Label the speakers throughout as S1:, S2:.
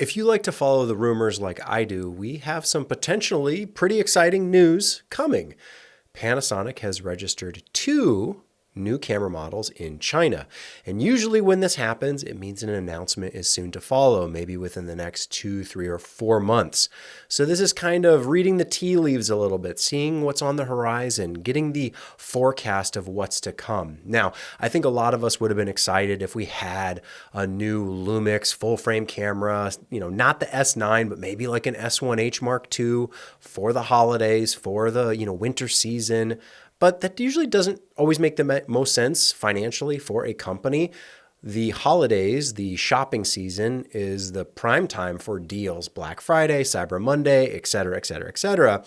S1: If you like to follow the rumors like I do, we have some potentially pretty exciting news coming. Panasonic has registered 2 new camera models in China. And usually when this happens, it means an announcement is soon to follow, maybe within the next 2, 3, or 4 months. So this is kind of reading the tea leaves a little bit, seeing what's on the horizon, getting the forecast of what's to come. Now, I think a lot of us would have been excited if we had a new Lumix full frame camera, not the S9, but maybe like an S1H Mark II for the holidays, for the, winter season. But that usually doesn't always make the most sense financially for a company. The holidays, the shopping season is the prime time for deals, Black Friday, Cyber Monday, et cetera, et cetera, et cetera.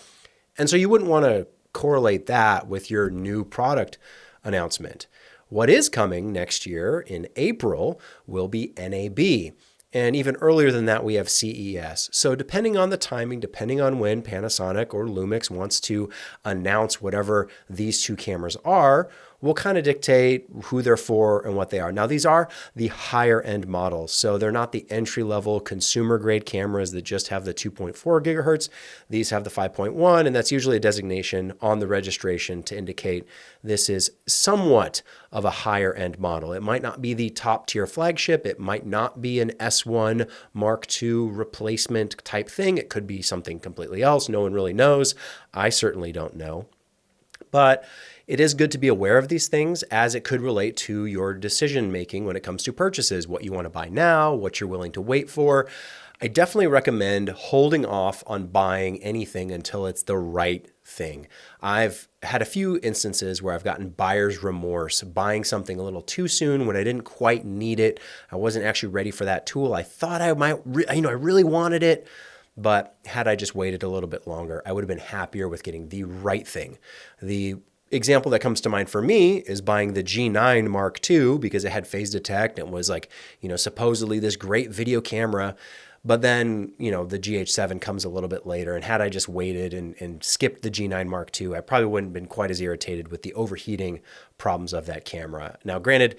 S1: And so you wouldn't want to correlate that with your new product announcement. What is coming next year in April will be NAB. And even earlier than that, we have CES. So depending on the timing, depending on when Panasonic or Lumix wants to announce whatever these 2 cameras are, will kind of dictate who they're for and what they are. Now, these are the higher end models. So they're not the entry level consumer grade cameras that just have the 2.4 gigahertz. These have the 5.1, and that's usually a designation on the registration to indicate this is somewhat of a higher end model. It might not be the top tier flagship. It might not be an S1 Mark II replacement type thing. It could be something completely else. No one really knows. I certainly don't know. But it is good to be aware of these things as it could relate to your decision making when it comes to purchases, what you want to buy now, what you're willing to wait for. I definitely recommend holding off on buying anything until it's the right thing. I've had a few instances where I've gotten buyer's remorse, buying something a little too soon when I didn't quite need it. I wasn't actually ready for that tool. I thought I might, I really wanted it. But had I just waited a little bit longer, I would have been happier with getting the right thing. The example that comes to mind for me is buying the G9 Mark II because it had phase detect and was like, supposedly this great video camera. But then, the GH7 comes a little bit later. And had I just waited and skipped the G9 Mark II, I probably wouldn't have been quite as irritated with the overheating problems of that camera. Now, granted,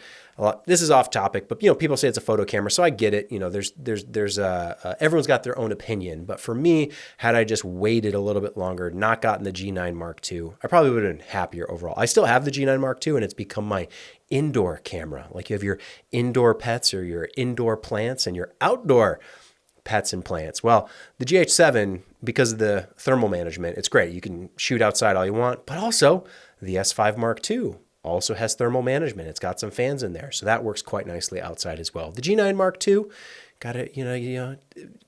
S1: this is off topic, but people say it's a photo camera, so I get it. Everyone's got their own opinion. But for me, had I just waited a little bit longer, not gotten the G9 Mark II, I probably would have been happier overall. I still have the G9 Mark II, and it's become my indoor camera. Like you have your indoor pets or your indoor plants and your outdoor pets and plants. Well, the GH7, because of the thermal management, it's great. You can shoot outside all you want, but also the S5 Mark II also has thermal management. It's got some fans in there, so that works quite nicely outside as well. The G9 Mark II, got it,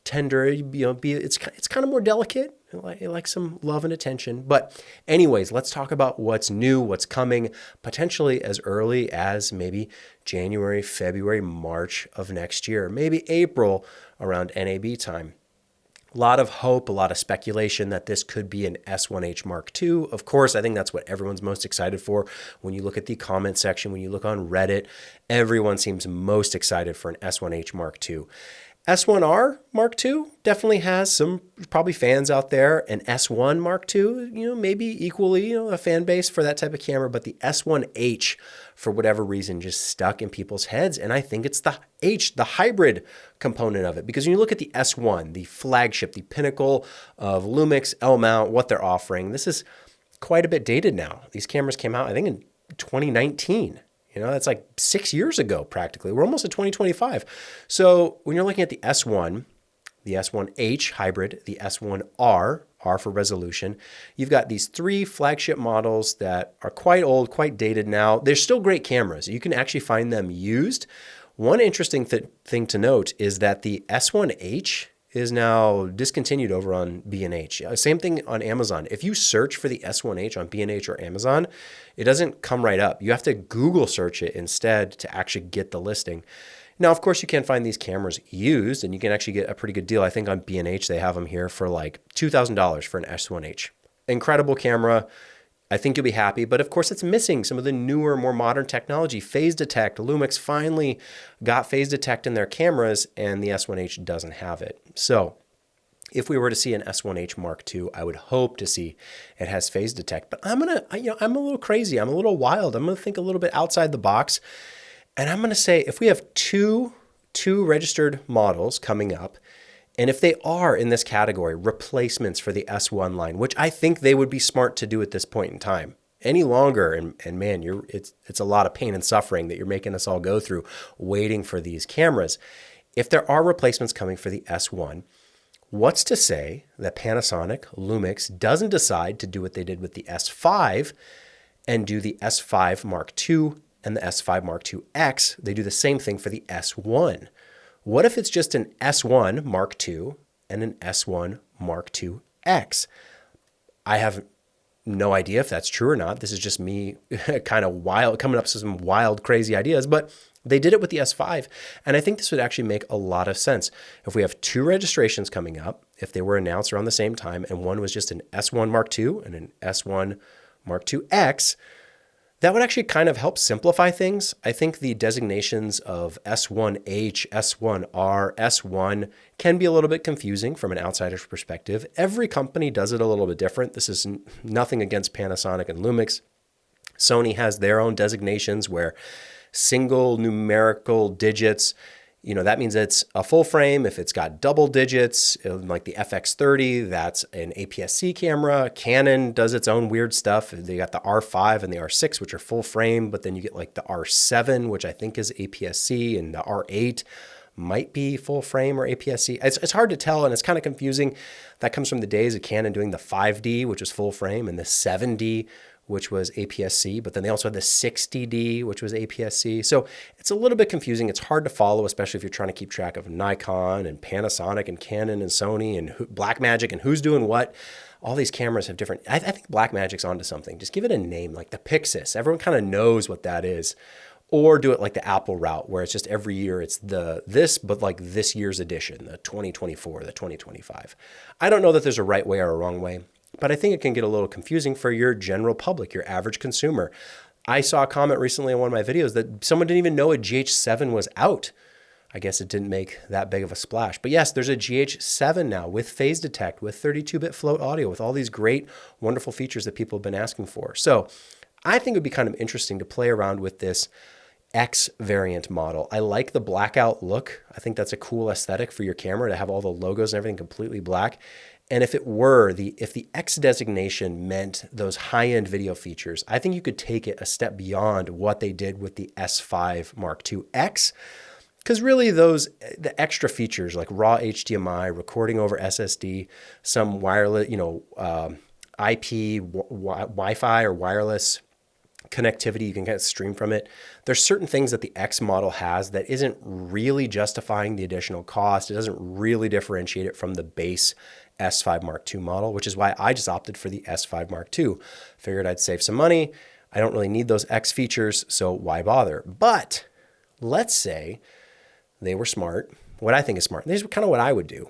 S1: tender, it's kind of more delicate. It likes some love and attention. But anyways, let's talk about what's new, what's coming, potentially as early as maybe January, February, March of next year, maybe April around NAB time. A lot of hope, a lot of speculation that this could be an S1H Mark II. Of course, I think that's what everyone's most excited for. When you look at the comment section, when you look on Reddit, everyone seems most excited for an S1H Mark II. S1R Mark II definitely has some probably fans out there. An S1 Mark II, maybe equally, a fan base for that type of camera. But the S1H, for whatever reason, just stuck in people's heads. And I think it's the hybrid component of it. Because when you look at the S1, the flagship, the pinnacle of Lumix, L-mount, what they're offering, this is quite a bit dated now. These cameras came out, I think, in 2019. That's like 6 years ago, practically. We're almost at 2025. So when you're looking at the S1, the S1H hybrid, the S1R, R for resolution, you've got these 3 flagship models that are quite old, quite dated now. They're still great cameras. You can actually find them used. One interesting thing to note is that the S1H is now discontinued over on B&H. Same thing on Amazon. If you search for the S1H on B&H or Amazon, it doesn't come right up. You have to Google search it instead to actually get the listing. Now, of course, you can find these cameras used, and you can actually get a pretty good deal. I think on B&H, they have them here for like $2,000 for an S1H. Incredible camera. I think you'll be happy, but of course it's missing some of the newer, more modern technology. Phase detect, Lumix finally got phase detect in their cameras, and the S1H doesn't have it. So if we were to see an S1H Mark II, I would hope to see it has phase detect. But I'm a little crazy. I'm a little wild. I'm gonna think a little bit outside the box, and I'm gonna say if we have two registered models coming up, And if they are in this category, replacements for the S1 line, which I think they would be smart to do at this point in time. Any longer, and man, it's a lot of pain and suffering that you're making us all go through waiting for these cameras. If there are replacements coming for the S1, what's to say that Panasonic, Lumix doesn't decide to do what they did with the S5 and do the S5 Mark II and the S5 Mark II X? They do the same thing for the S1. What if it's just an S1 Mark II and an S1 Mark II X? I have no idea if that's true or not. This is just me kind of wild, coming up with some wild, crazy ideas, but they did it with the S5. And I think this would actually make a lot of sense. If we have two registrations coming up, if they were announced around the same time, and one was just an S1 Mark II and an S1 Mark II X, that would actually kind of help simplify things. I think the designations of S1H, S1R, S1 can be a little bit confusing from an outsider's perspective. Every company does it a little bit different. This is nothing against Panasonic and Lumix. Sony has their own designations where single numerical digits, that means it's a full frame. If it's got double digits, like the FX30, that's an APS-C camera. Canon does its own weird stuff. They got the R5 and the R6, which are full frame, but then you get like the R7, which I think is APS-C, and the R8 might be full frame or APS-C. It's hard to tell, and it's kind of confusing. That comes from the days of Canon doing the 5D, which was full frame, and the 7D, which was APS-C, but then they also had the 60D, which was APS-C. So it's a little bit confusing. It's hard to follow, especially if you're trying to keep track of Nikon and Panasonic and Canon and Sony and Blackmagic and who's doing what. All these cameras have different, I think Blackmagic's onto something. Just give it a name, like the Pixis. Everyone kind of knows what that is. Or do it like the Apple route, where it's just every year it's but like this year's edition, the 2024, the 2025. I don't know that there's a right way or a wrong way, but I think it can get a little confusing for your general public, your average consumer. I saw a comment recently on one of my videos that someone didn't even know a GH7 was out. I guess it didn't make that big of a splash. But yes, there's a GH7 now with phase detect, with 32-bit float audio, with all these great, wonderful features that people have been asking for. So I think it would be kind of interesting to play around with this X variant model. I like the blackout look. I think that's a cool aesthetic for your camera to have all the logos and everything completely black. And if the X designation meant those high-end video features, I think you could take it a step beyond what they did with the S5 Mark II X. Because really the extra features like raw HDMI, recording over SSD, some wireless, IP, Wi-Fi or wireless connectivity, you can get stream from it. There's certain things that the X model has that isn't really justifying the additional cost. It doesn't really differentiate it from the base S5 Mark II model, which is why I just opted for the S5 Mark II. Figured I'd save some money. I don't really need those X features, so why bother? But let's say they were smart. What I think is smart. This is kind of what I would do.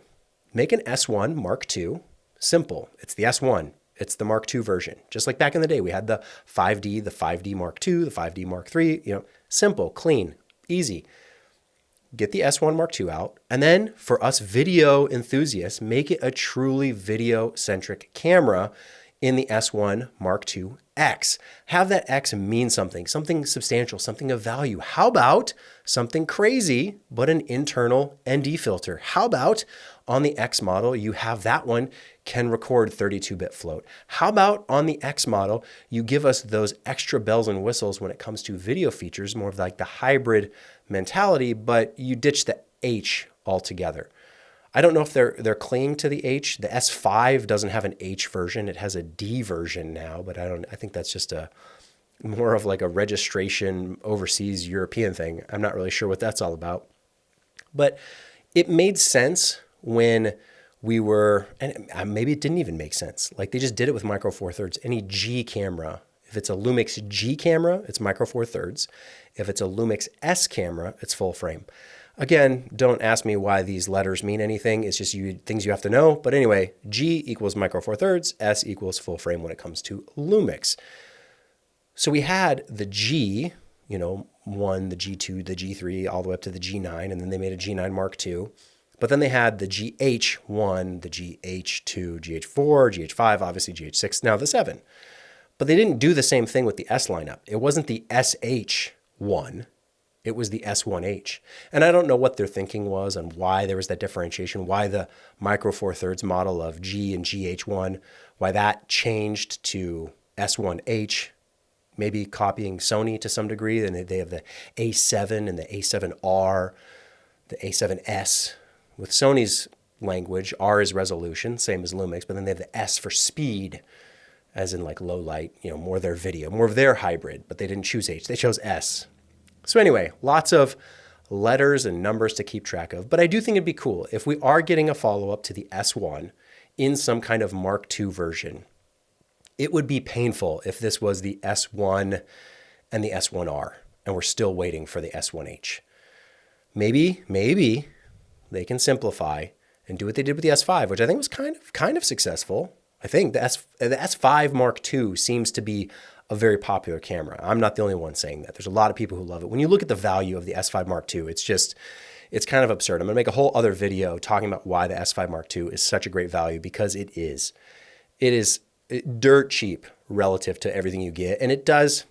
S1: Make an S1 Mark II. Simple. It's the S1. It's the Mark II version. Just like back in the day, we had the 5D, the 5D Mark II, the 5D Mark III. Simple, clean, easy. Get the S1 Mark II out. And then for us video enthusiasts, make it a truly video-centric camera in the S1 Mark II X. Have that X mean something substantial, something of value. How about something crazy, but an internal ND filter? How about on the X model, you have that one can record 32-bit float? How about on the X model, you give us those extra bells and whistles when it comes to video features, more of like the hybrid mentality, but you ditch the H altogether. I don't know if they're clinging to the H. The S5 doesn't have an H version. It has a D version now, but I think that's just more of like a registration overseas European thing. I'm not really sure what that's all about. But it made sense when we were, and maybe it didn't even make sense. Like they just did it with Micro Four Thirds. Any G camera, if it's a Lumix G camera, it's Micro Four Thirds. If it's a Lumix S camera, it's full frame. Again, don't ask me why these letters mean anything. It's just things you have to know. But anyway, G equals Micro Four Thirds, S equals full frame when it comes to Lumix. So we had the G, 1, the G2, the G3, all the way up to the G9, and then they made a G9 Mark II. But then they had the GH1, the GH2, GH4, GH5, obviously GH6, now the 7. But they didn't do the same thing with the S lineup. It wasn't the SH1. It was the S1H. And I don't know what their thinking was and why there was that differentiation, why the Micro Four Thirds model of G and GH1, why that changed to S1H, maybe copying Sony to some degree. And they have the A7 and the A7R, the A7S. With Sony's language, R is resolution, same as Lumix, but then they have the S for speed, as in like low light, more of their video, more of their hybrid, but they didn't choose H, they chose S. So anyway, lots of letters and numbers to keep track of, but I do think it'd be cool if we are getting a follow-up to the S1 in some kind of Mark II version. It would be painful if this was the S1 and the S1R, and we're still waiting for the S1H. Maybe they can simplify and do what they did with the S5, which I think was kind of successful. I think the S5 Mark II seems to be a very popular camera. I'm not the only one saying that. There's a lot of people who love it. When you look at the value of the S5 Mark II, it's kind of absurd. I'm gonna make a whole other video talking about why the S5 Mark II is such a great value, because it is. It is dirt cheap relative to everything you get, and it does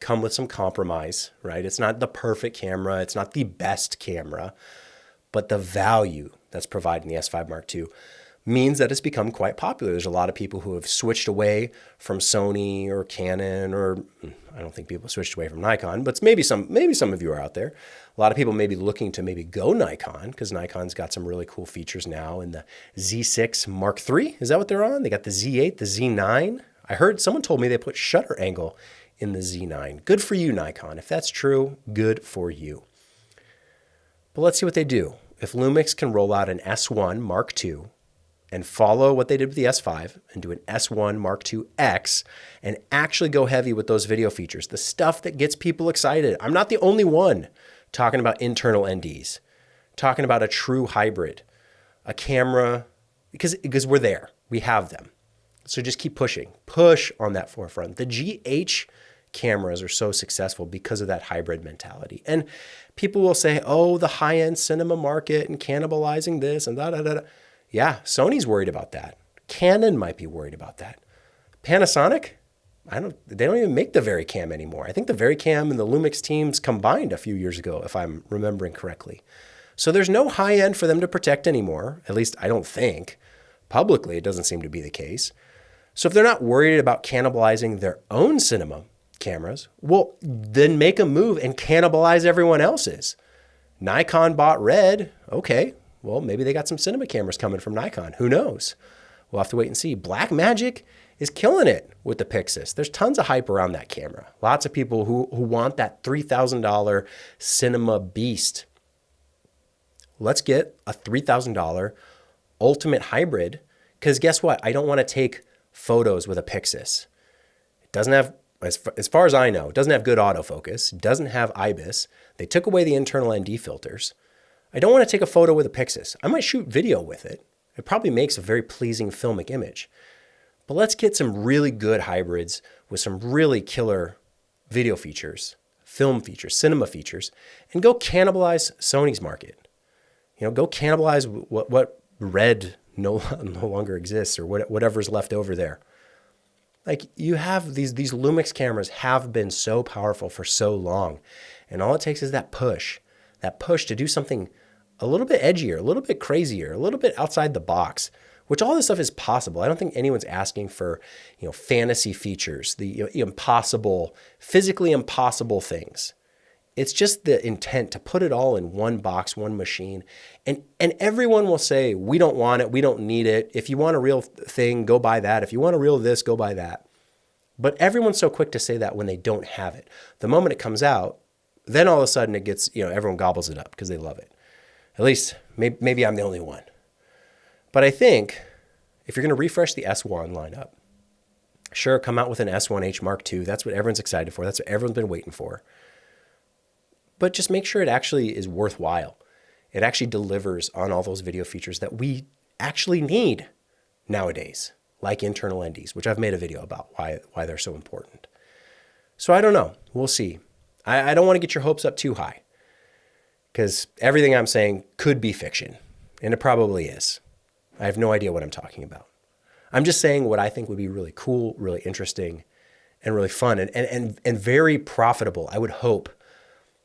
S1: come with some compromise, right? It's not the perfect camera, it's not the best camera, but the value that's provided in the S5 Mark II means that it's become quite popular. There's a lot of people who have switched away from Sony or Canon, or I don't think people switched away from Nikon, but maybe some of you are out there. A lot of people may be looking to maybe go Nikon, because Nikon's got some really cool features now in the Z6 Mark III. Is that what they're on? They got the Z8, the Z9. I heard someone told me they put shutter angle in the Z9. Good for you, Nikon. If that's true, good for you. But let's see what they do. If Lumix can roll out an S1 Mark II and follow what they did with the S5 and do an S1 Mark II X and actually go heavy with those video features, the stuff that gets people excited. I'm not the only one talking about internal NDs, talking about a true hybrid, a camera, because we're there. We have them. So just keep pushing. Push on that forefront. The GH cameras are so successful because of that hybrid mentality. And people will say, oh, the high-end cinema market and cannibalizing this and da-da-da-da. Yeah, Sony's worried about that. Canon might be worried about that. Panasonic, they don't even make the VariCam anymore. I think the VariCam and the Lumix teams combined a few years ago, if I'm remembering correctly. So there's no high end for them to protect anymore. At least I don't think. Publicly, it doesn't seem to be the case. So if they're not worried about cannibalizing their own cinema cameras, well, then make a move and cannibalize everyone else's. Nikon bought Red. Okay, well, maybe they got some cinema cameras coming from Nikon. Who knows? We'll have to wait and see. Blackmagic is killing it with the Pixis. There's tons of hype around that camera. Lots of people who want that $3,000 cinema beast. Let's get a $3,000 ultimate hybrid, because guess what? I don't want to take photos with a Pixis. It doesn't have, as far as I know, it doesn't have good autofocus. It doesn't have IBIS. They took away the internal ND filters. I don't want to take a photo with a Pixis. I might shoot video with it. It probably makes a very pleasing filmic image. But let's get some really good hybrids with some really killer video features, film features, cinema features, and go cannibalize Sony's market. Go cannibalize what Red no longer exists, or whatever's left over there. Like, you have these Lumix cameras have been so powerful for so long, and all it takes is that push to do something a little bit edgier, a little bit crazier, a little bit outside the box, which all this stuff is possible. I don't think anyone's asking for, fantasy features, the impossible, physically impossible things. It's just the intent to put it all in one box, one machine. And everyone will say, we don't want it, we don't need it. If you want a real thing, go buy that. If you want a real this, go buy that. But everyone's so quick to say that when they don't have it. The moment it comes out, then all of a sudden it gets, everyone gobbles it up because they love it. At least, maybe I'm the only one. But I think if you're going to refresh the S1 lineup, sure, come out with an S1H Mark II. That's what everyone's excited for. That's what everyone's been waiting for. But just make sure it actually is worthwhile. It actually delivers on all those video features that we actually need nowadays, like internal NDs, which I've made a video about why they're so important. So I don't know. We'll see. I don't want to get your hopes up too high, because everything I'm saying could be fiction, and it probably is. I have no idea what I'm talking about. I'm just saying what I think would be really cool, really interesting, and really fun, and very profitable, I would hope,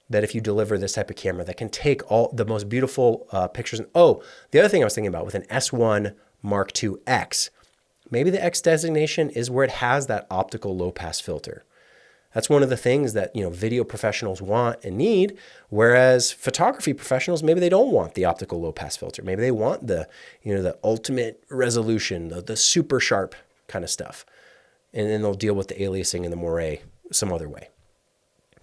S1: that if you deliver this type of camera that can take all the most beautiful pictures. Oh, the other thing I was thinking about with an S1 Mark II X, maybe the X designation is where it has that optical low pass filter. That's one of the things that, video professionals want and need, whereas photography professionals, maybe they don't want the optical low pass filter. Maybe they want the ultimate resolution, the super sharp kind of stuff. And then they'll deal with the aliasing and the moire some other way.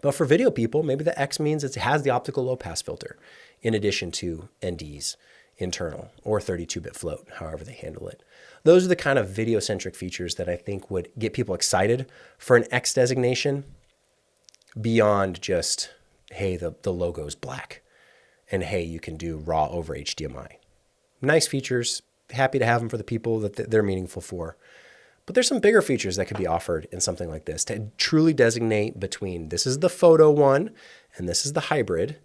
S1: But for video people, maybe the X means it has the optical low pass filter in addition to NDs, internal, or 32-bit float, however they handle it. Those are the kind of video-centric features that I think would get people excited for an X designation beyond just, hey, the logo's black, and hey, you can do RAW over HDMI. Nice features, happy to have them for the people that they're meaningful for. But there's some bigger features that could be offered in something like this to truly designate between this is the photo one and this is the hybrid.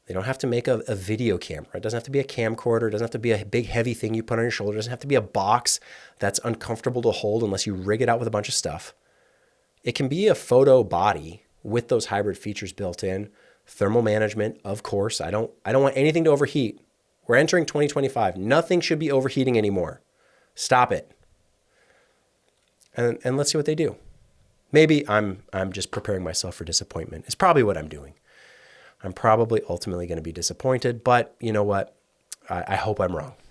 S1: They don't have to make a video camera. It doesn't have to be a camcorder. It doesn't have to be a big heavy thing you put on your shoulder. It doesn't have to be a box that's uncomfortable to hold unless you rig it out with a bunch of stuff. It can be a photo body with those hybrid features built in. Thermal management, of course. I don't want anything to overheat. We're entering 2025. Nothing should be overheating anymore. Stop it. And let's see what they do. Maybe I'm just preparing myself for disappointment. It's probably what I'm doing. I'm probably ultimately going to be disappointed, but you know what? I hope I'm wrong.